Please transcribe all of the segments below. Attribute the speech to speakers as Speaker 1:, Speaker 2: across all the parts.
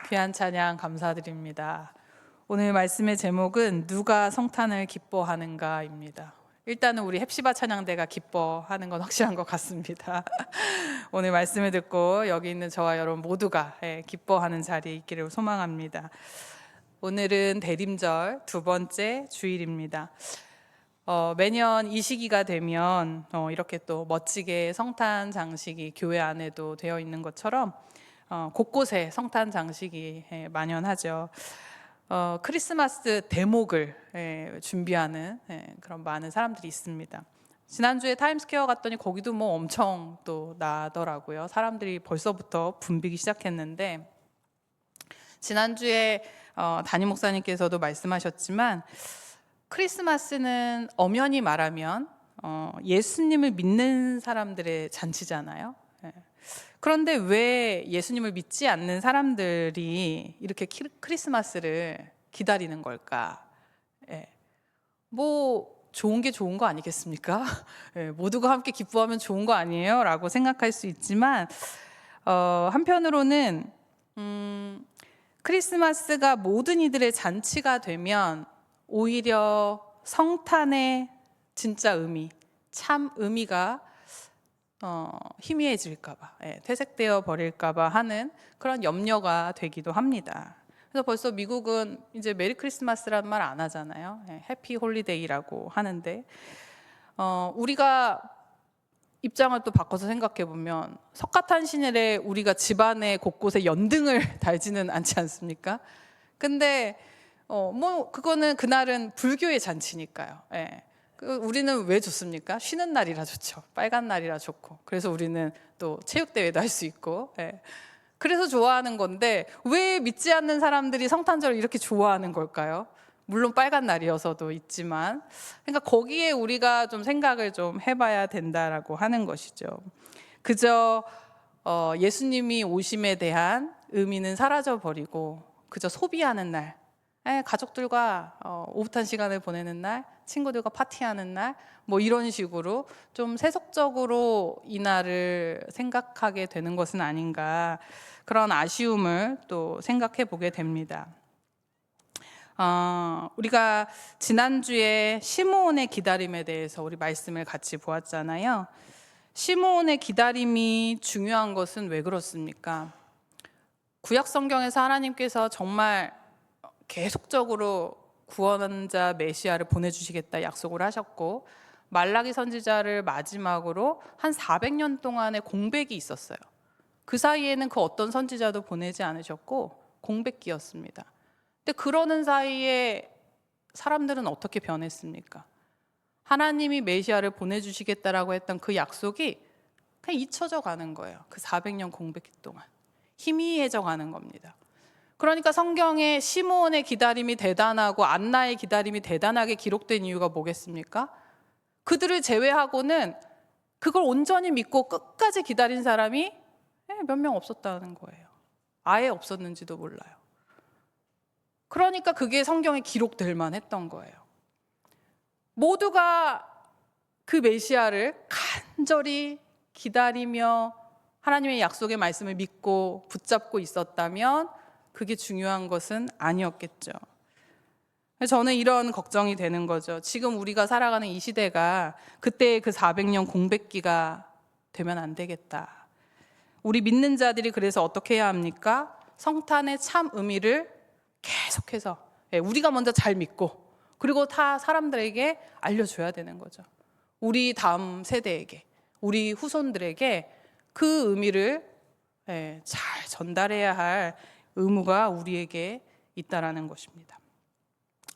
Speaker 1: 귀한 찬양 감사드립니다. 오늘 말씀의 제목은 누가 성탄을 기뻐하는가입니다. 일단은 우리 헵시바 찬양대가 기뻐하는 건 확실한 것 같습니다. 오늘 말씀을 듣고 여기 있는 저와 여러분 모두가 기뻐하는 자리에 있기를 소망합니다. 오늘은 대림절 두 번째 주일입니다. 매년 이 시기가 되면 이렇게 또 멋지게 성탄 장식이 교회 안에도 되어 있는 것처럼 곳곳에 성탄 장식이 만연하죠. 크리스마스 대목을 준비하는 그런 많은 사람들이 있습니다. 지난주에 타임스퀘어 갔더니 거기도 뭐 엄청 또 나더라고요. 사람들이 벌써부터 붐비기 시작했는데, 지난주에 담임 목사님께서도 말씀하셨지만 크리스마스는 엄연히 말하면 예수님을 믿는 사람들의 잔치잖아요. 그런데 왜 예수님을 믿지 않는 사람들이 이렇게 크리스마스를 기다리는 걸까? 뭐 좋은 게 좋은 거 아니겠습니까? 모두가 함께 기뻐하면 좋은 거 아니에요? 라고 생각할 수 있지만 한편으로는 크리스마스가 모든 이들의 잔치가 되면 오히려 성탄의 진짜 의미, 참 의미가 희미해질까봐, 퇴색되어 버릴까봐 하는 그런 염려가 되기도 합니다. 그래서 벌써 미국은 이제 메리 크리스마스라는 말 안 하잖아요. 해피 홀리데이라고 하는데, 우리가 입장을 또 바꿔서 생각해 보면 석가탄신일에 우리가 집안의 곳곳에 연등을 달지는 않지 않습니까? 근데 뭐 그거는 그날은 불교의 잔치니까요. 우리는 왜 좋습니까? 쉬는 날이라 좋죠. 빨간 날이라 좋고. 그래서 우리는 또 체육대회도 할 수 있고. 그래서 좋아하는 건데 왜 믿지 않는 사람들이 성탄절을 이렇게 좋아하는 걸까요? 물론 빨간 날이어서도 있지만, 그러니까 거기에 우리가 좀 생각을 좀 해봐야 된다라고 하는 것이죠. 그저 예수님이 오심에 대한 의미는 사라져 버리고 그저 소비하는 날, 가족들과 오붓한 시간을 보내는 날, 친구들과 파티하는 날, 뭐 이런 식으로 좀 세속적으로 이 날을 생각하게 되는 것은 아닌가, 그런 아쉬움을 또 생각해 보게 됩니다. 우리가 지난주에 시므온의 기다림에 대해서 우리 말씀을 같이 보았잖아요. 시므온의 기다림이 중요한 것은 왜 그렇습니까? 구약 성경에서 하나님께서 정말 계속적으로 구원자 메시아를 보내주시겠다 약속을 하셨고, 말라기 선지자를 마지막으로 한 400년 동안의 공백이 있었어요. 그 사이에는 그 어떤 선지자도 보내지 않으셨고 공백기였습니다. 근데 그러는 사이에 사람들은 어떻게 변했습니까? 하나님이 메시아를 보내주시겠다라고 했던 그 약속이 그냥 잊혀져 가는 거예요. 그 400년 공백기 동안 희미해져 가는 겁니다. 그러니까 성경에 시므온의 기다림이 대단하고 안나의 기다림이 대단하게 기록된 이유가 뭐겠습니까? 그들을 제외하고는 그걸 온전히 믿고 끝까지 기다린 사람이 몇 명 없었다는 거예요. 아예 없었는지도 몰라요. 그러니까 그게 성경에 기록될 만했던 거예요. 모두가 그 메시아를 간절히 기다리며 하나님의 약속의 말씀을 믿고 붙잡고 있었다면 그게 중요한 것은 아니었겠죠. 저는 이런 걱정이 되는 거죠. 지금 우리가 살아가는 이 시대가 그때의 그 400년 공백기가 되면 안 되겠다. 우리 믿는 자들이 그래서 어떻게 해야 합니까? 성탄의 참 의미를 계속해서 우리가 먼저 잘 믿고, 그리고 다 사람들에게 알려줘야 되는 거죠. 우리 다음 세대에게, 우리 후손들에게 그 의미를 잘 전달해야 할 의무가 우리에게 있다라는 것입니다.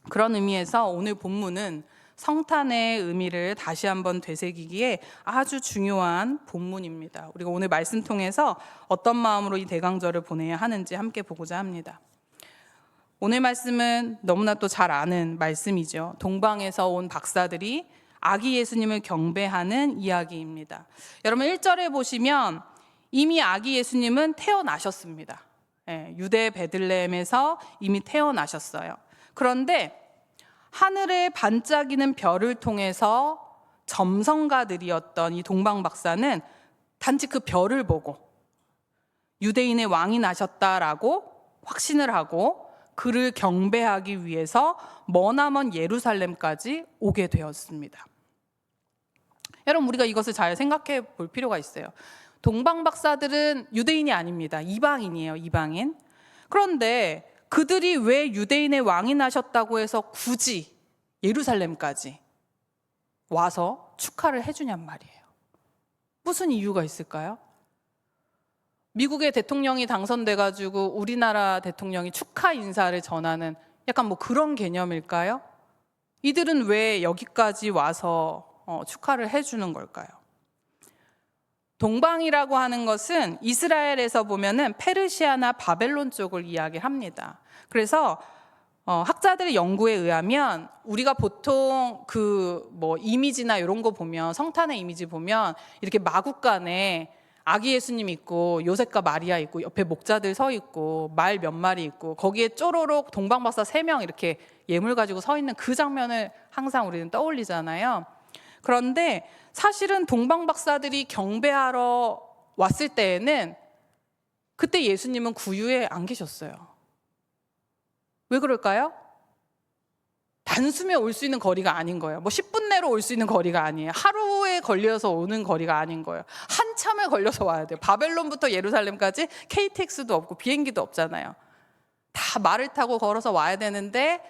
Speaker 1: 그런 의미에서 오늘 본문은 성탄의 의미를 다시 한번 되새기기에 아주 중요한 본문입니다. 우리가 오늘 말씀 통해서 어떤 마음으로 이 대강절을 보내야 하는지 함께 보고자 합니다. 오늘 말씀은 너무나 또 잘 아는 말씀이죠. 동방에서 온 박사들이 아기 예수님을 경배하는 이야기입니다. 여러분 1절에 보시면 이미 아기 예수님은 태어나셨습니다. 유대 베들레헴에서 이미 태어나셨어요. 그런데 하늘에 반짝이는 별을 통해서 점성가들이었던 이 동방 박사는 단지 그 별을 보고 유대인의 왕이 나셨다라고 확신을 하고 그를 경배하기 위해서 머나먼 예루살렘까지 오게 되었습니다. 여러분, 우리가 이것을 잘 생각해 볼 필요가 있어요. 동방 박사들은 유대인이 아닙니다. 이방인이에요, 이방인. 그런데 그들이 왜 유대인의 왕이 나셨다고 해서 굳이 예루살렘까지 와서 축하를 해주냔 말이에요. 무슨 이유가 있을까요? 미국의 대통령이 당선돼가지고 우리나라 대통령이 축하 인사를 전하는 약간 뭐 그런 개념일까요? 이들은 왜 여기까지 와서 축하를 해주는 걸까요? 동방이라고 하는 것은 이스라엘에서 보면은 페르시아나 바벨론 쪽을 이야기합니다. 그래서 학자들의 연구에 의하면 우리가 보통 그 뭐 이미지나 이런 거 보면, 성탄의 이미지 보면 이렇게 마구간에 아기 예수님 있고 요셉과 마리아 있고 옆에 목자들 서 있고 말 몇 마리 있고 거기에 쪼로록 동방박사 3명 이렇게 예물 가지고 서 있는 그 장면을 항상 우리는 떠올리잖아요. 그런데 사실은 동방박사들이 경배하러 왔을 때에는 그때 예수님은 구유에 안 계셨어요. 왜 그럴까요? 단숨에 올 수 있는 거리가 아닌 거예요. 뭐 10분 내로 올 수 있는 거리가 아니에요. 하루에 걸려서 오는 거리가 아닌 거예요. 한참을 걸려서 와야 돼요. 바벨론부터 예루살렘까지 KTX도 없고 비행기도 없잖아요. 다 말을 타고 걸어서 와야 되는데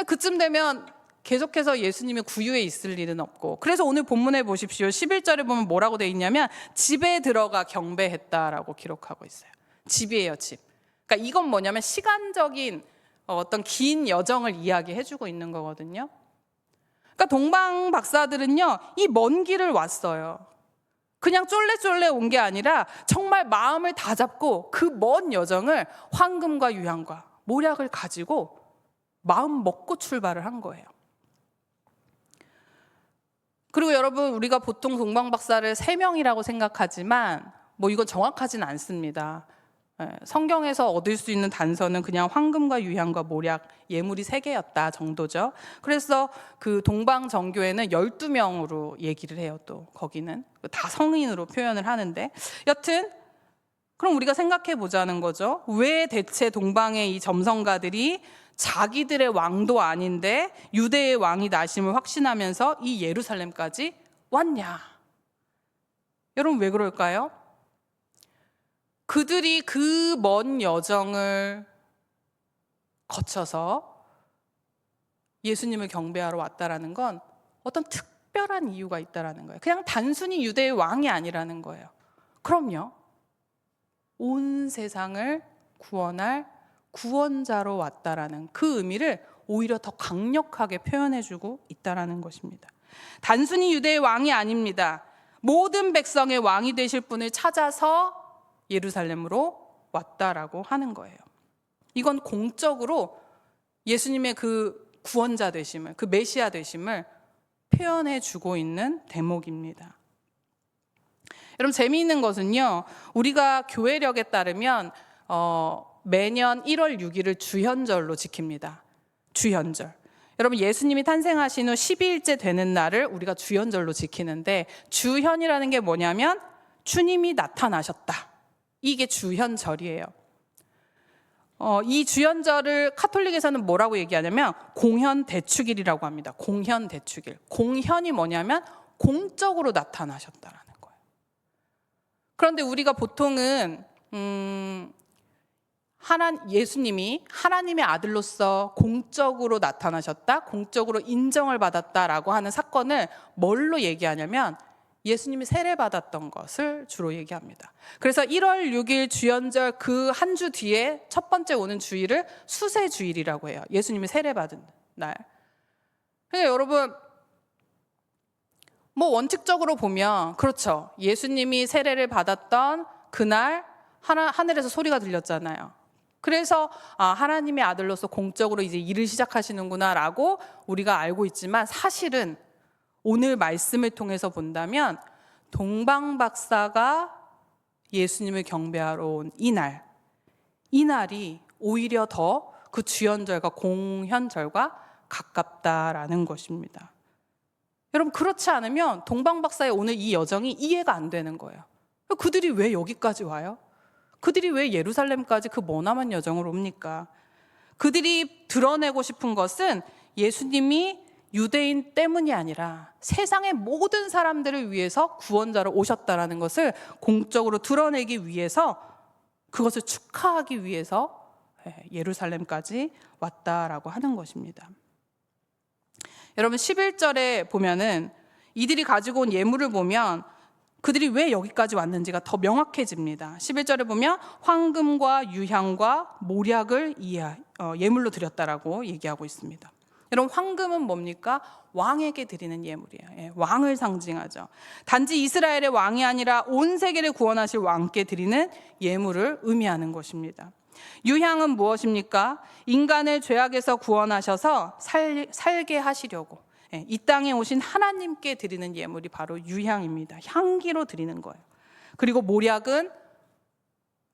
Speaker 1: 그쯤 되면 계속해서 예수님이 구유에 있을 일은 없고, 그래서 오늘 본문에 보십시오. 11절에 보면 뭐라고 돼 있냐면 집에 들어가 경배했다라고 기록하고 있어요. 집이에요, 집. 그러니까 이건 뭐냐면 시간적인 어떤 긴 여정을 이야기해주고 있는 거거든요. 그러니까 동방 박사들은요, 이 먼 길을 왔어요. 그냥 쫄래쫄래 온 게 아니라 정말 마음을 다 잡고 그 먼 여정을 황금과 유향과 모략을 가지고 마음 먹고 출발을 한 거예요. 그리고 여러분, 우리가 보통 동방 박사를 3명이라고 생각하지만 뭐 이건 정확하진 않습니다. 성경에서 얻을 수 있는 단서는 그냥 황금과 유향과 모략, 예물이 3개였다 정도죠. 그래서 그 동방 정교회는 12명으로 얘기를 해요. 또 거기는 다 성인으로 표현을 하는데, 여튼 그럼 우리가 생각해 보자는 거죠. 왜 대체 동방의 이 점성가들이 자기들의 왕도 아닌데 유대의 왕이 나심을 확신하면서 이 예루살렘까지 왔냐? 여러분, 왜 그럴까요? 그들이 그 먼 여정을 거쳐서 예수님을 경배하러 왔다라는 건 어떤 특별한 이유가 있다라는 거예요. 그냥 단순히 유대의 왕이 아니라는 거예요. 그럼요, 온 세상을 구원할 구원자로 왔다라는 그 의미를 오히려 더 강력하게 표현해주고 있다라는 것입니다. 단순히 유대의 왕이 아닙니다. 모든 백성의 왕이 되실 분을 찾아서 예루살렘으로 왔다라고 하는 거예요. 이건 공적으로 예수님의 그 구원자 되심을, 그 메시아 되심을 표현해 주고 있는 대목입니다. 여러분, 재미있는 것은요, 우리가 교회력에 따르면 매년 1월 6일을 주현절로 지킵니다. 주현절. 여러분, 예수님이 탄생하신 후 12일째 되는 날을 우리가 주현절로 지키는데, 주현이라는 게 뭐냐면 주님이 나타나셨다, 이게 주현절이에요. 이 주현절을 카톨릭에서는 뭐라고 얘기하냐면 공현대축일이라고 합니다. 공현대축일. 공현이 뭐냐면 공적으로 나타나셨다라는 거예요. 그런데 우리가 보통은 예수님이 하나님의 아들로서 공적으로 나타나셨다, 공적으로 인정을 받았다라고 하는 사건을 뭘로 얘기하냐면 예수님이 세례받았던 것을 주로 얘기합니다. 그래서 1월 6일 주현절 그 한 주 뒤에 첫 번째 오는 주일을 수세주일이라고 해요. 예수님이 세례받은 날. 그러니까 여러분, 뭐 원칙적으로 보면 그렇죠. 예수님이 세례를 받았던 그날 하늘에서 소리가 들렸잖아요. 그래서 하나님의 아들로서 공적으로 이제 일을 시작하시는구나라고 우리가 알고 있지만, 사실은 오늘 말씀을 통해서 본다면 동방 박사가 예수님을 경배하러 온 이날이 오히려 더 그 주현절과 공현절과 가깝다라는 것입니다. 여러분, 그렇지 않으면 동방 박사의 오늘 이 여정이 이해가 안 되는 거예요. 그들이 왜 여기까지 와요? 그들이 왜 예루살렘까지 그 머나먼 여정을 옵니까? 그들이 드러내고 싶은 것은 예수님이 유대인 때문이 아니라 세상의 모든 사람들을 위해서 구원자로 오셨다는 것을 공적으로 드러내기 위해서, 그것을 축하하기 위해서 예루살렘까지 왔다라고 하는 것입니다. 여러분 11절에 보면은 이들이 가지고 온 예물을 보면 그들이 왜 여기까지 왔는지가 더 명확해집니다. 11절에 보면 황금과 유향과 모략을 예물로 드렸다라고 얘기하고 있습니다. 여러분 황금은 뭡니까? 왕에게 드리는 예물이에요. 왕을 상징하죠. 단지 이스라엘의 왕이 아니라 온 세계를 구원하실 왕께 드리는 예물을 의미하는 것입니다. 유향은 무엇입니까? 인간을 죄악에서 구원하셔서 살게 하시려고 이 땅에 오신 하나님께 드리는 예물이 바로 유향입니다. 향기로 드리는 거예요. 그리고 모략은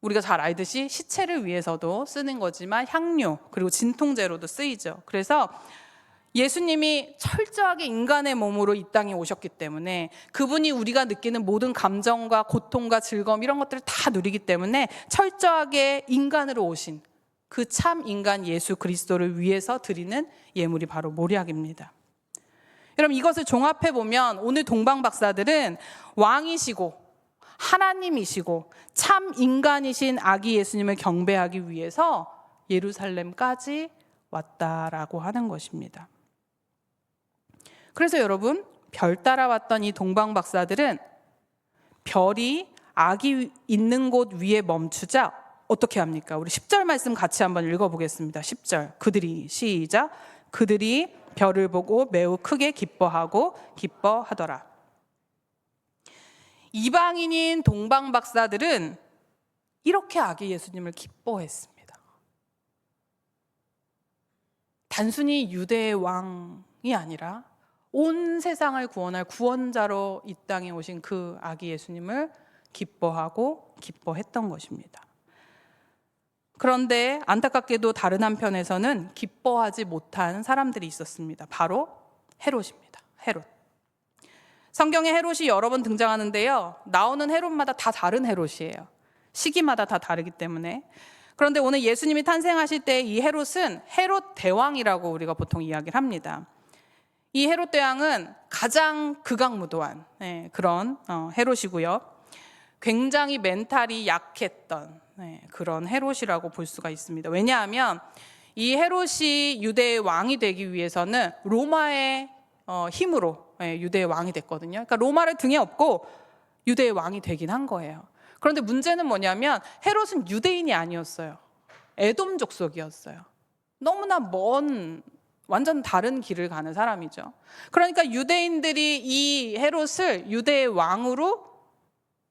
Speaker 1: 우리가 잘 알듯이 시체를 위해서도 쓰는 거지만 향료 그리고 진통제로도 쓰이죠. 그래서 예수님이 철저하게 인간의 몸으로 이 땅에 오셨기 때문에 그분이 우리가 느끼는 모든 감정과 고통과 즐거움 이런 것들을 다 누리기 때문에 철저하게 인간으로 오신 그 참 인간 예수 그리스도를 위해서 드리는 예물이 바로 모략입니다. 여러분 이것을 종합해 보면 오늘 동방 박사들은 왕이시고 하나님이시고 참 인간이신 아기 예수님을 경배하기 위해서 예루살렘까지 왔다라고 하는 것입니다. 그래서 여러분 별 따라왔던 이 동방 박사들은 별이 아기 있는 곳 위에 멈추자 어떻게 합니까? 우리 10절 말씀 같이 한번 읽어보겠습니다. 10절 그들이 시작 그들이 별을 보고 매우 크게 기뻐하더라. 이방인인 동방 박사들은 이렇게 아기 예수님을 기뻐했습니다. 단순히 유대의 왕이 아니라 온 세상을 구원할 구원자로 이 땅에 오신 그 아기 예수님을 기뻐했던 것입니다. 그런데 안타깝게도 다른 한편에서는 기뻐하지 못한 사람들이 있었습니다. 바로 헤롯입니다. 헤롯. 성경에 헤롯이 여러 번 등장하는데요. 나오는 헤롯마다 다 다른 헤롯이에요. 시기마다 다 다르기 때문에. 그런데 오늘 예수님이 탄생하실 때 이 헤롯은 헤롯 대왕이라고 우리가 보통 이야기를 합니다. 이 헤롯 대왕은 가장 극악무도한 그런 헤롯이고요. 굉장히 멘탈이 약했던 그런 헤롯이라고 볼 수가 있습니다. 왜냐하면 이 헤롯이 유대의 왕이 되기 위해서는 로마의 힘으로 유대의 왕이 됐거든요. 그러니까 로마를 등에 업고 유대의 왕이 되긴 한 거예요. 그런데 문제는 뭐냐면 헤롯은 유대인이 아니었어요. 에돔 족속이었어요. 너무나 먼 완전 다른 길을 가는 사람이죠. 그러니까 유대인들이 이 헤롯을 유대의 왕으로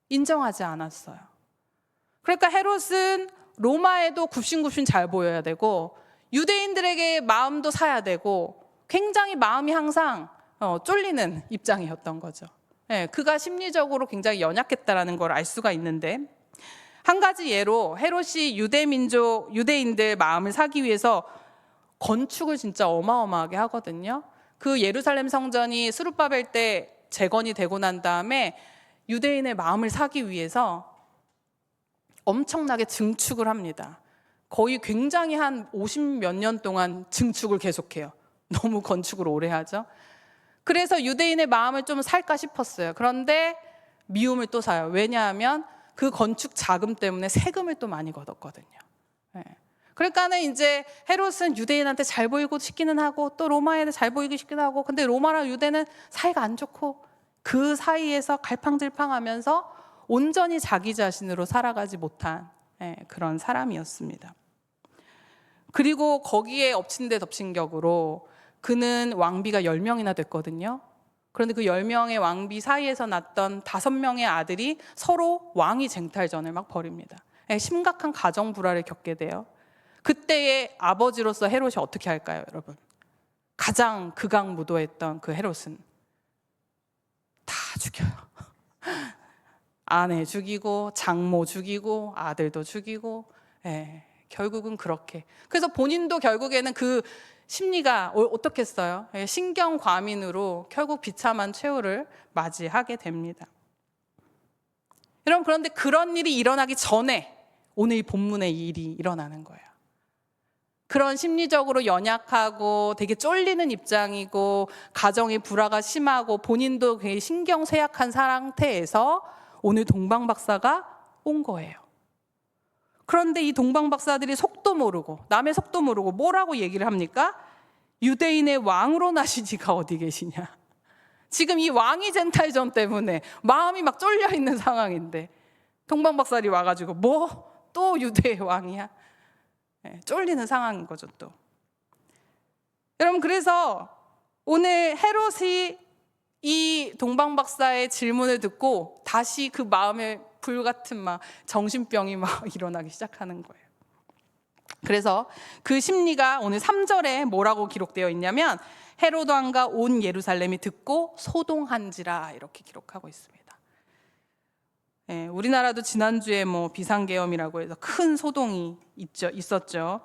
Speaker 1: 인정하지 않았어요. 그러니까 헤롯은 로마에도 굽신굽신 잘 보여야 되고 유대인들에게 마음도 사야 되고 굉장히 마음이 항상 쫄리는 입장이었던 거죠. 그가 심리적으로 굉장히 연약했다라는 걸 알 수가 있는데 한 가지 예로 헤롯이 유대인들 마음을 사기 위해서 건축을 진짜 어마어마하게 하거든요. 그 예루살렘 성전이 스룹바벨 때 재건이 되고 난 다음에 유대인의 마음을 사기 위해서 엄청나게 증축을 합니다. 거의 굉장히 한 50몇 년 동안 증축을 계속해요. 너무 건축을 오래 하죠. 그래서 유대인의 마음을 좀 살까 싶었어요. 그런데 미움을 또 사요. 왜냐하면 그 건축 자금 때문에 세금을 또 많이 걷었거든요. 그러니까는 이제 헤롯은 유대인한테 잘 보이고 싶기는 하고 또 로마에는 잘 보이기 싶기는 하고 근데 로마랑 유대는 사이가 안 좋고 그 사이에서 갈팡질팡하면서 온전히 자기 자신으로 살아가지 못한 그런 사람이었습니다. 그리고 거기에 엎친 데 덮친 격으로 그는 왕비가 10명이나 됐거든요. 그런데 그 10명의 왕비 사이에서 났던 5명의 아들이 서로 왕위 쟁탈전을 막 벌입니다. 심각한 가정 불화를 겪게 돼요. 그때의 아버지로서 헤롯이 어떻게 할까요, 여러분? 가장 극악무도했던 그 헤롯은 다 죽여요. 아내 죽이고 장모 죽이고 아들도 죽이고 결국은 그렇게. 그래서 본인도 결국에는 그 심리가 어떻겠어요? 신경과민으로 결국 비참한 최후를 맞이하게 됩니다. 여러분 그런데 그런 일이 일어나기 전에 오늘 이 본문의 일이 일어나는 거예요. 그런 심리적으로 연약하고 되게 쫄리는 입장이고 가정의 불화가 심하고 본인도 굉장히 신경 쇠약한 상태에서 오늘 동방박사가 온 거예요. 그런데 이 동방박사들이 속도 모르고 남의 속도 모르고 뭐라고 얘기를 합니까? 유대인의 왕으로 나신 이가 어디 계시냐. 지금 이 왕위 젠탈전 때문에 마음이 막 쫄려 있는 상황인데 동방박사들이 와가지고 뭐 또 유대의 왕이야. 쫄리는 상황인 거죠 또. 여러분, 그래서 오늘 헤롯이 이 동방박사의 질문을 듣고 다시 그 마음에 불같은 막 정신병이 막 일어나기 시작하는 거예요. 그래서 그 심리가 오늘 3절에 뭐라고 기록되어 있냐면 헤롯 왕과 온 예루살렘이 듣고 소동한지라 이렇게 기록하고 있습니다. 우리나라도 지난주에 뭐 비상계엄이라고 해서 큰 소동이 있었죠.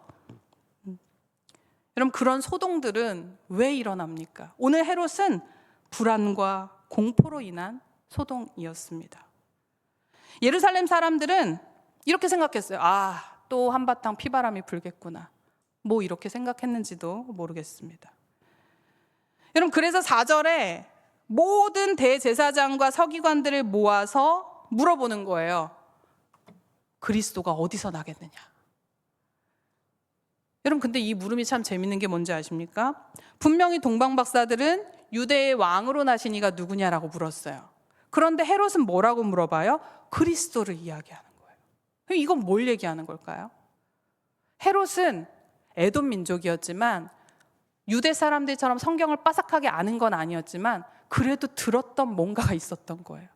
Speaker 1: 여러분, 그런 소동들은 왜 일어납니까? 오늘 헤롯은 불안과 공포로 인한 소동이었습니다. 예루살렘 사람들은 이렇게 생각했어요. 또 한바탕 피바람이 불겠구나. 뭐 이렇게 생각했는지도 모르겠습니다. 여러분, 그래서 4절에 모든 대제사장과 서기관들을 모아서 물어보는 거예요. 그리스도가 어디서 나겠느냐? 여러분, 근데 이 물음이 참 재밌는 게 뭔지 아십니까? 분명히 동방박사들은 유대의 왕으로 나신 이가 누구냐라고 물었어요. 그런데 헤롯은 뭐라고 물어봐요? 그리스도를 이야기하는 거예요. 이건 뭘 얘기하는 걸까요? 헤롯은 에돔 민족이었지만 유대 사람들처럼 성경을 빠삭하게 아는 건 아니었지만 그래도 들었던 뭔가가 있었던 거예요.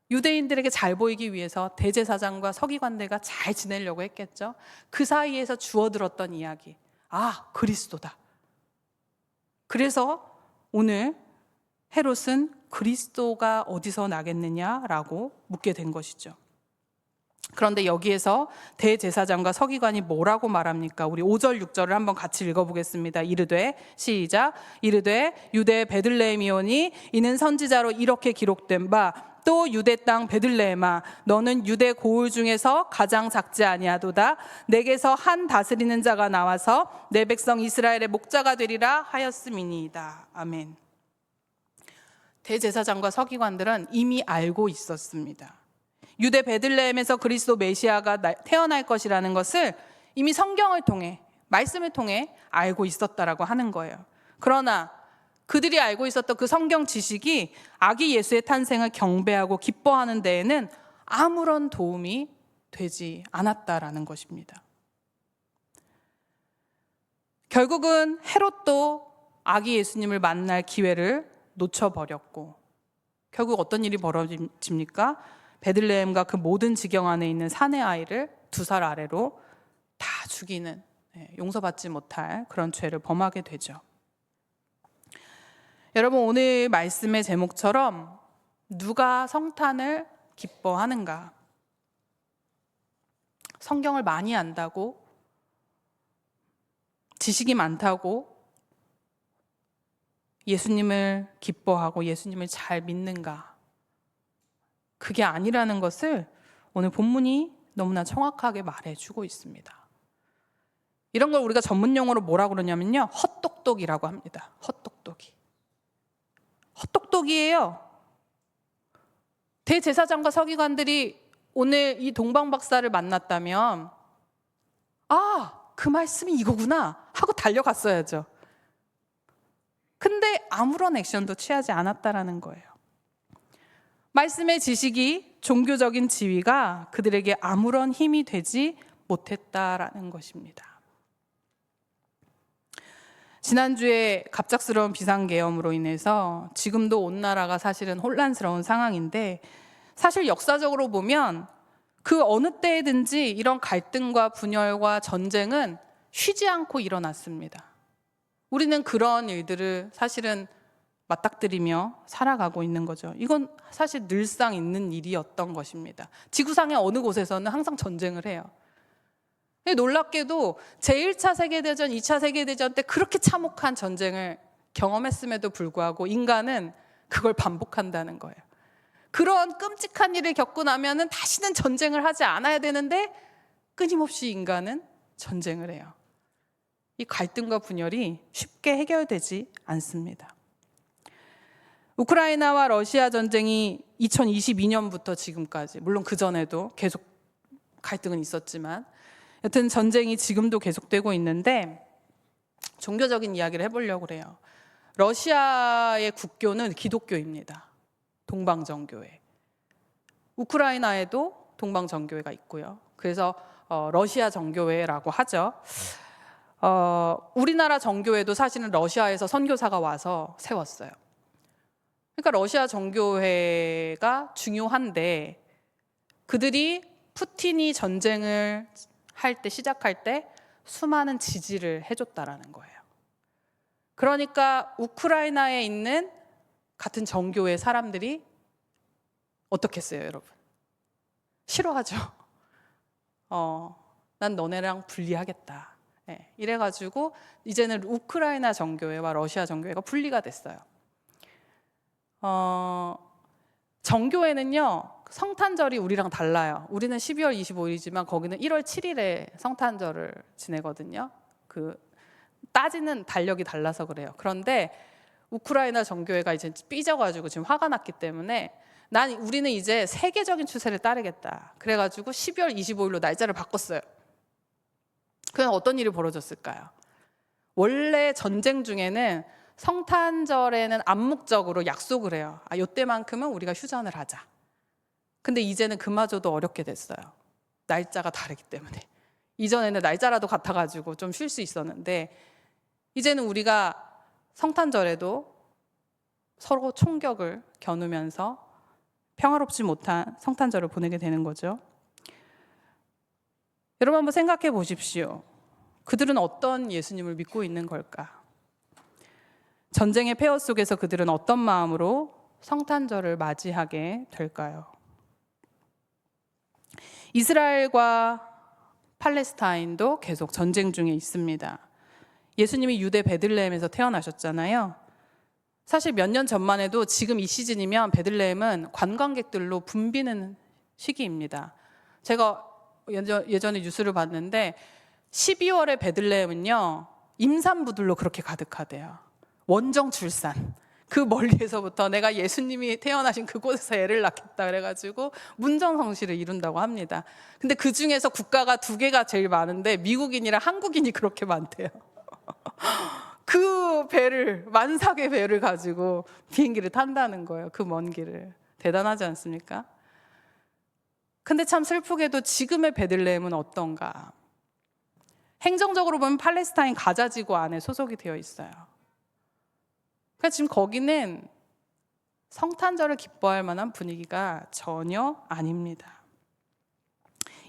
Speaker 1: 유대인들에게 잘 보이기 위해서 대제사장과 서기관들과 잘 지내려고 했겠죠. 그 사이에서 주워들었던 이야기, 그리스도다. 그래서 오늘 헤롯은 그리스도가 어디서 나겠느냐라고 묻게 된 것이죠. 그런데 여기에서 대제사장과 서기관이 뭐라고 말합니까? 우리 5절 6절을 한번 같이 읽어보겠습니다. 이르되, 시작. 이르되 유대 베들레헴이오니 이는 선지자로 이렇게 기록된 바 또 유대 땅 베들레헴아 너는 유대 고을 중에서 가장 작지 아니하도다. 내게서 한 다스리는 자가 나와서 내 백성 이스라엘의 목자가 되리라 하였음이니이다. 아멘. 대제사장과 서기관들은 이미 알고 있었습니다. 유대 베들레헴에서 그리스도 메시아가 태어날 것이라는 것을 이미 성경을 통해, 말씀을 통해 알고 있었다라고 하는 거예요. 그러나 그들이 알고 있었던 그 성경 지식이 아기 예수의 탄생을 경배하고 기뻐하는 데에는 아무런 도움이 되지 않았다라는 것입니다. 결국은 헤롯도 아기 예수님을 만날 기회를 놓쳐버렸고 결국 어떤 일이 벌어집니까? 베들레헴과 그 모든 지경 안에 있는 사내 아이를 2살 아래로 다 죽이는, 용서받지 못할 그런 죄를 범하게 되죠. 여러분, 오늘 말씀의 제목처럼 누가 성탄을 기뻐하는가? 성경을 많이 안다고, 지식이 많다고 예수님을 기뻐하고 예수님을 잘 믿는가? 그게 아니라는 것을 오늘 본문이 너무나 정확하게 말해주고 있습니다. 이런 걸 우리가 전문 용어로 뭐라고 그러냐면요, 헛똑똑이라고 합니다. 헛똑똑이. 헛똑똑이에요. 대제사장과 서기관들이 오늘 이 동방박사를 만났다면 그 말씀이 이거구나 하고 달려갔어야죠. 근데 아무런 액션도 취하지 않았다라는 거예요. 말씀의 지식이, 종교적인 지위가 그들에게 아무런 힘이 되지 못했다라는 것입니다. 지난주에 갑작스러운 비상계엄으로 인해서 지금도 온 나라가 사실은 혼란스러운 상황인데, 사실 역사적으로 보면 그 어느 때든지 이런 갈등과 분열과 전쟁은 쉬지 않고 일어났습니다. 우리는 그런 일들을 사실은 맞닥뜨리며 살아가고 있는 거죠. 이건 사실 늘상 있는 일이었던 것입니다. 지구상의 어느 곳에서는 항상 전쟁을 해요. 놀랍게도 제1차 세계대전, 2차 세계대전 때 그렇게 참혹한 전쟁을 경험했음에도 불구하고 인간은 그걸 반복한다는 거예요. 그런 끔찍한 일을 겪고 나면은 다시는 전쟁을 하지 않아야 되는데 끊임없이 인간은 전쟁을 해요. 이 갈등과 분열이 쉽게 해결되지 않습니다. 우크라이나와 러시아 전쟁이 2022년부터 지금까지, 물론 그전에도 계속 갈등은 있었지만 여튼 전쟁이 지금도 계속되고 있는데, 종교적인 이야기를 해보려고 해요. 러시아의 국교는 기독교입니다. 동방정교회. 우크라이나에도 동방정교회가 있고요. 그래서 러시아 정교회라고 하죠. 우리나라 정교회도 사실은 러시아에서 선교사가 와서 세웠어요. 그러니까 러시아 정교회가 중요한데, 그들이 푸틴이 전쟁을 시작할 때 수많은 지지를 해줬다라는 거예요. 그러니까 우크라이나에 있는 같은 정교회 사람들이 어떻겠어요, 여러분? 싫어하죠. 난 너네랑 분리하겠다. 네, 이래가지고 이제는 우크라이나 정교회와 러시아 정교회가 분리가 됐어요. 정교회는요, 성탄절이 우리랑 달라요. 우리는 12월 25일이지만 거기는 1월 7일에 성탄절을 지내거든요. 따지는 달력이 달라서 그래요. 그런데 우크라이나 정교회가 이제 삐져가지고 지금 화가 났기 때문에 우리는 이제 세계적인 추세를 따르겠다. 그래가지고 12월 25일로 날짜를 바꿨어요. 그냥 어떤 일이 벌어졌을까요? 원래 전쟁 중에는 성탄절에는 암묵적으로 약속을 해요. 이때만큼은 우리가 휴전을 하자. 근데 이제는 그마저도 어렵게 됐어요. 날짜가 다르기 때문에. 이전에는 날짜라도 같아가지고 좀 쉴 수 있었는데, 이제는 우리가 성탄절에도 서로 총격을 겨누면서 평화롭지 못한 성탄절을 보내게 되는 거죠. 여러분 한번 생각해 보십시오. 그들은 어떤 예수님을 믿고 있는 걸까? 전쟁의 폐허 속에서 그들은 어떤 마음으로 성탄절을 맞이하게 될까요? 이스라엘과 팔레스타인도 계속 전쟁 중에 있습니다. 예수님이 유대 베들레헴에서 태어나셨잖아요. 사실 몇 년 전만 해도 지금 이 시즌이면 베들레헴은 관광객들로 붐비는 시기입니다. 제가 예전에 뉴스를 봤는데 12월에 베들레헴은요, 임산부들로 그렇게 가득하대요. 원정 출산. 그 멀리에서부터 내가 예수님이 태어나신 그곳에서 애를 낳겠다 그래가지고 문정성시를 이룬다고 합니다. 근데 그 중에서 국가가 2개가 제일 많은데 미국인이랑 한국인이 그렇게 많대요. 그 배를, 만삭의 배를 가지고 비행기를 탄다는 거예요. 그 먼 길을. 대단하지 않습니까? 근데 참 슬프게도 지금의 베들레헴은 어떤가? 행정적으로 보면 팔레스타인 가자지구 안에 소속이 되어 있어요. 그러니까 지금 거기는 성탄절을 기뻐할 만한 분위기가 전혀 아닙니다.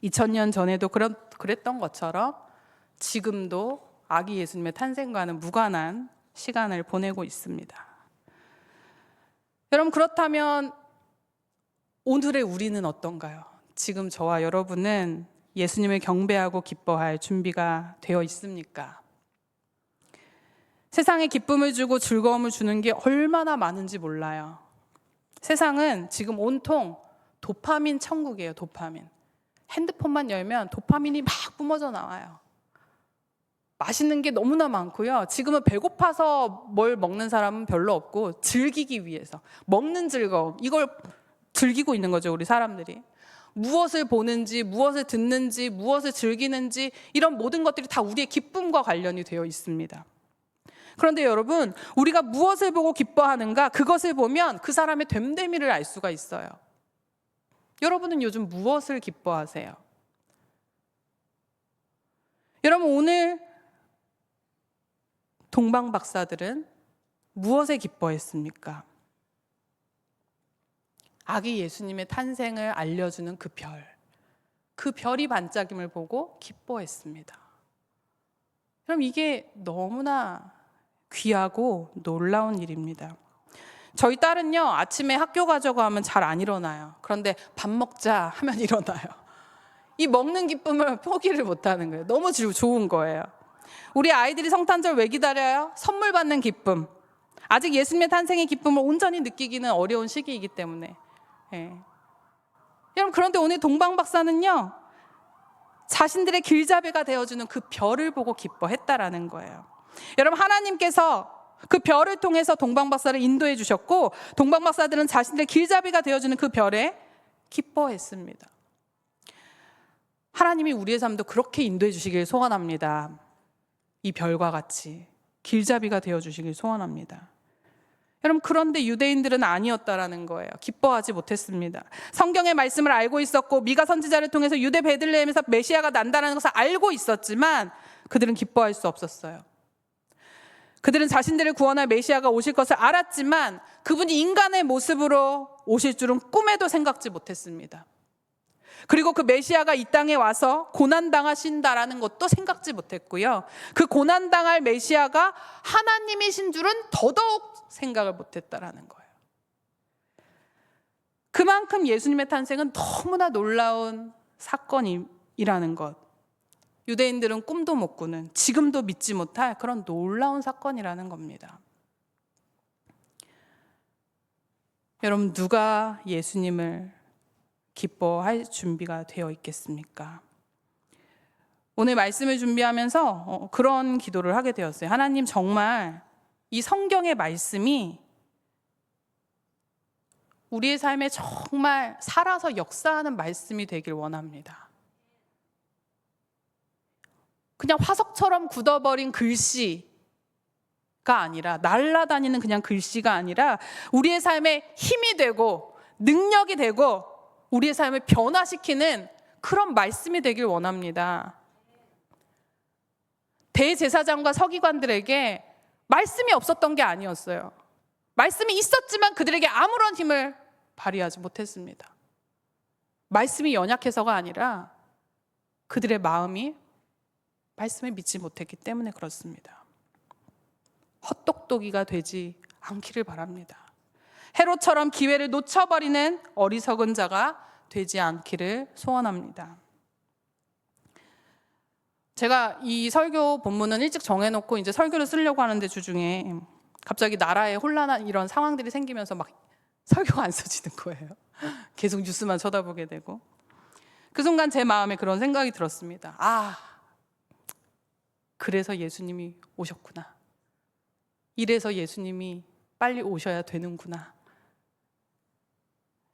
Speaker 1: 2000년 전에도 그랬던 것처럼 지금도 아기 예수님의 탄생과는 무관한 시간을 보내고 있습니다. 여러분, 그렇다면 오늘의 우리는 어떤가요? 지금 저와 여러분은 예수님을 경배하고 기뻐할 준비가 되어 있습니까? 세상에 기쁨을 주고 즐거움을 주는 게 얼마나 많은지 몰라요. 세상은 지금 온통 도파민 천국이에요. 도파민. 핸드폰만 열면 도파민이 막 뿜어져 나와요. 맛있는 게 너무나 많고요. 지금은 배고파서 뭘 먹는 사람은 별로 없고 즐기기 위해서 먹는 즐거움, 이걸 즐기고 있는 거죠, 우리 사람들이. 무엇을 보는지, 무엇을 듣는지, 무엇을 즐기는지, 이런 모든 것들이 다 우리의 기쁨과 관련이 되어 있습니다. 그런데 여러분, 우리가 무엇을 보고 기뻐하는가, 그것을 보면 그 사람의 됨됨이를 알 수가 있어요. 여러분은 요즘 무엇을 기뻐하세요? 여러분, 오늘 동방 박사들은 무엇에 기뻐했습니까? 아기 예수님의 탄생을 알려주는 그 별, 그 별이 반짝임을 보고 기뻐했습니다. 그럼 이게 너무나 귀하고 놀라운 일입니다. 저희 딸은요, 아침에 학교 가자고 하면 잘 안 일어나요. 그런데 밥 먹자 하면 일어나요. 이 먹는 기쁨을 포기를 못하는 거예요. 너무 좋은 거예요. 우리 아이들이 성탄절 왜 기다려요? 선물 받는 기쁨. 아직 예수님의 탄생의 기쁨을 온전히 느끼기는 어려운 시기이기 때문에. 예. 여러분, 그런데 오늘 동방 박사는요, 자신들의 길잡이가 되어주는 그 별을 보고 기뻐했다라는 거예요. 여러분, 하나님께서 그 별을 통해서 동방박사를 인도해 주셨고, 동방박사들은 자신들의 길잡이가 되어주는 그 별에 기뻐했습니다. 하나님이 우리의 삶도 그렇게 인도해 주시길 소원합니다. 이 별과 같이 길잡이가 되어 주시길 소원합니다. 여러분, 그런데 유대인들은 아니었다라는 거예요. 기뻐하지 못했습니다. 성경의 말씀을 알고 있었고, 미가 선지자를 통해서 유대 베들레헴에서 메시아가 난다는 것을 알고 있었지만 그들은 기뻐할 수 없었어요. 그들은 자신들을 구원할 메시아가 오실 것을 알았지만 그분이 인간의 모습으로 오실 줄은 꿈에도 생각지 못했습니다. 그리고 그 메시아가 이 땅에 와서 고난당하신다라는 것도 생각지 못했고요. 그 고난당할 메시아가 하나님이신 줄은 더더욱 생각을 못했다라는 거예요. 그만큼 예수님의 탄생은 너무나 놀라운 사건이라는 것, 유대인들은 꿈도 못 꾸는, 지금도 믿지 못할 그런 놀라운 사건이라는 겁니다. 여러분, 누가 예수님을 기뻐할 준비가 되어 있겠습니까? 오늘 말씀을 준비하면서 그런 기도를 하게 되었어요. 하나님, 정말 이 성경의 말씀이 우리의 삶에 정말 살아서 역사하는 말씀이 되길 원합니다. 그냥 화석처럼 굳어버린 글씨가 아니라, 날아다니는 그냥 글씨가 아니라 우리의 삶에 힘이 되고 능력이 되고 우리의 삶을 변화시키는 그런 말씀이 되길 원합니다. 대제사장과 서기관들에게 말씀이 없었던 게 아니었어요. 말씀이 있었지만 그들에게 아무런 힘을 발휘하지 못했습니다. 말씀이 연약해서가 아니라 그들의 마음이 말씀을 믿지 못했기 때문에 그렇습니다. 헛똑똑이가 되지 않기를 바랍니다. 헤롯처럼 기회를 놓쳐버리는 어리석은 자가 되지 않기를 소원합니다. 제가 이 설교 본문은 일찍 정해놓고 이제 설교를 쓰려고 하는데 주중에 갑자기 나라에 혼란한 이런 상황들이 생기면서 막 설교가 안 써지는 거예요. 계속 뉴스만 쳐다보게 되고. 그 순간 제 마음에 그런 생각이 들었습니다. 그래서 예수님이 오셨구나. 이래서 예수님이 빨리 오셔야 되는구나.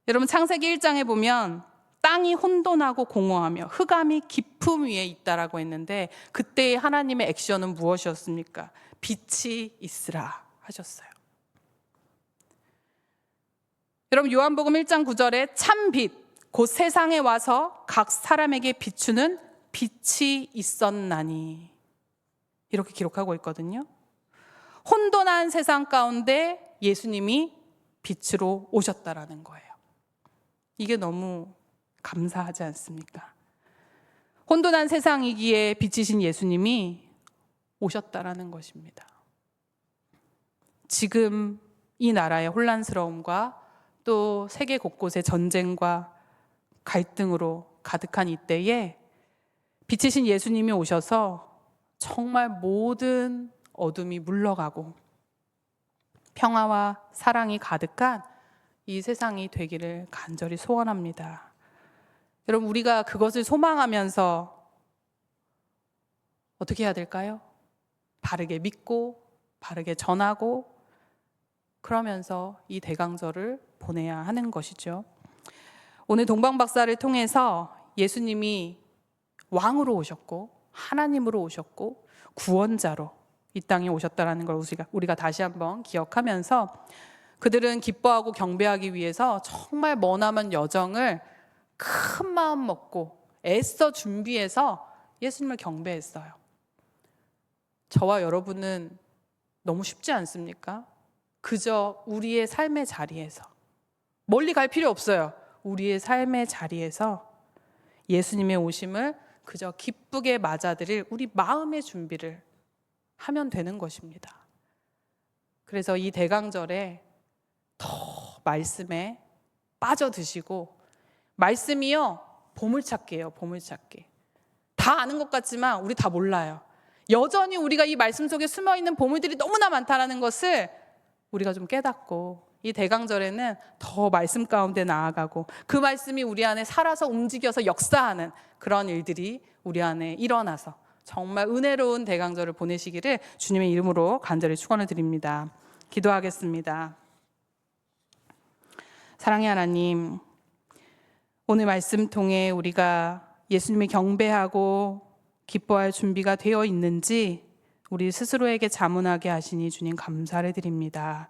Speaker 1: 여러분, 창세기 1장에 보면 땅이 혼돈하고 공허하며 흑암이 깊음 위에 있다라고 했는데, 그때의 하나님의 액션은 무엇이었습니까? 빛이 있으라 하셨어요. 여러분, 요한복음 1장 9절에 참 빛, 곧 세상에 와서 각 사람에게 비추는 빛이 있었나니, 이렇게 기록하고 있거든요. 혼돈한 세상 가운데 예수님이 빛으로 오셨다라는 거예요. 이게 너무 감사하지 않습니까? 혼돈한 세상이기에 빛이신 예수님이 오셨다라는 것입니다. 지금 이 나라의 혼란스러움과 또 세계 곳곳의 전쟁과 갈등으로 가득한 이때에 빛이신 예수님이 오셔서 정말 모든 어둠이 물러가고 평화와 사랑이 가득한 이 세상이 되기를 간절히 소원합니다. 여러분, 우리가 그것을 소망하면서 어떻게 해야 될까요? 바르게 믿고 바르게 전하고 그러면서 이 대강절을 보내야 하는 것이죠. 오늘 동방박사를 통해서 예수님이 왕으로 오셨고 하나님으로 오셨고 구원자로 이 땅에 오셨다는 걸 우리가 다시 한번 기억하면서 그들은 기뻐하고 경배하기 위해서 정말 머나먼 여정을 큰 마음 먹고 애써 준비해서 예수님을 경배했어요. 저와 여러분은 너무 쉽지 않습니까? 그저 우리의 삶의 자리에서, 멀리 갈 필요 없어요. 우리의 삶의 자리에서 예수님의 오심을 그저 기쁘게 맞아들일 우리 마음의 준비를 하면 되는 것입니다. 그래서 이 대강절에 더 말씀에 빠져드시고, 말씀이요 보물찾기예요. 보물찾기. 다 아는 것 같지만 우리 다 몰라요. 여전히 우리가 이 말씀 속에 숨어있는 보물들이 너무나 많다는 것을 우리가 좀 깨닫고 이 대강절에는 더 말씀 가운데 나아가고 그 말씀이 우리 안에 살아서 움직여서 역사하는 그런 일들이 우리 안에 일어나서 정말 은혜로운 대강절을 보내시기를 주님의 이름으로 간절히 축원을 드립니다. 기도하겠습니다. 사랑의 하나님, 오늘 말씀 통해 우리가 예수님을 경배하고 기뻐할 준비가 되어 있는지 우리 스스로에게 자문하게 하시니 주님 감사를 드립니다.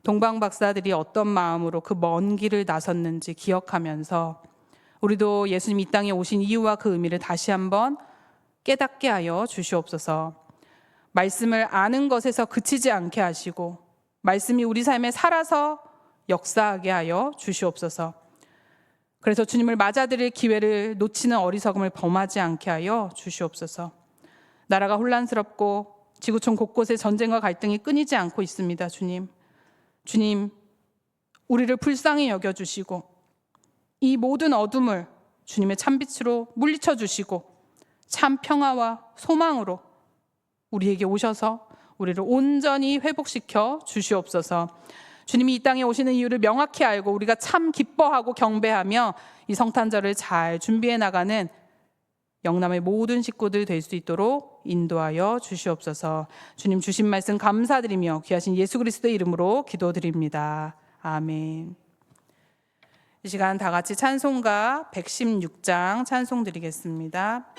Speaker 1: 동방 박사들이 어떤 마음으로 그 먼 길을 나섰는지 기억하면서 우리도 예수님 이 땅에 오신 이유와 그 의미를 다시 한번 깨닫게 하여 주시옵소서. 말씀을 아는 것에서 그치지 않게 하시고 말씀이 우리 삶에 살아서 역사하게 하여 주시옵소서. 그래서 주님을 맞아들일 기회를 놓치는 어리석음을 범하지 않게 하여 주시옵소서. 나라가 혼란스럽고 지구촌 곳곳에 전쟁과 갈등이 끊이지 않고 있습니다. 주님, 우리를 불쌍히 여겨주시고 이 모든 어둠을 주님의 참빛으로 물리쳐 주시고 참 평화와 소망으로 우리에게 오셔서 우리를 온전히 회복시켜 주시옵소서. 주님이 이 땅에 오시는 이유를 명확히 알고 우리가 참 기뻐하고 경배하며 이 성탄절을 잘 준비해 나가는 영남의 모든 식구들 될 수 있도록 인도하여 주시옵소서. 주님 주신 말씀 감사드리며 귀하신 예수 그리스도의 이름으로 기도드립니다. 아멘. 이 시간 다 같이 찬송가 116장 찬송 드리겠습니다.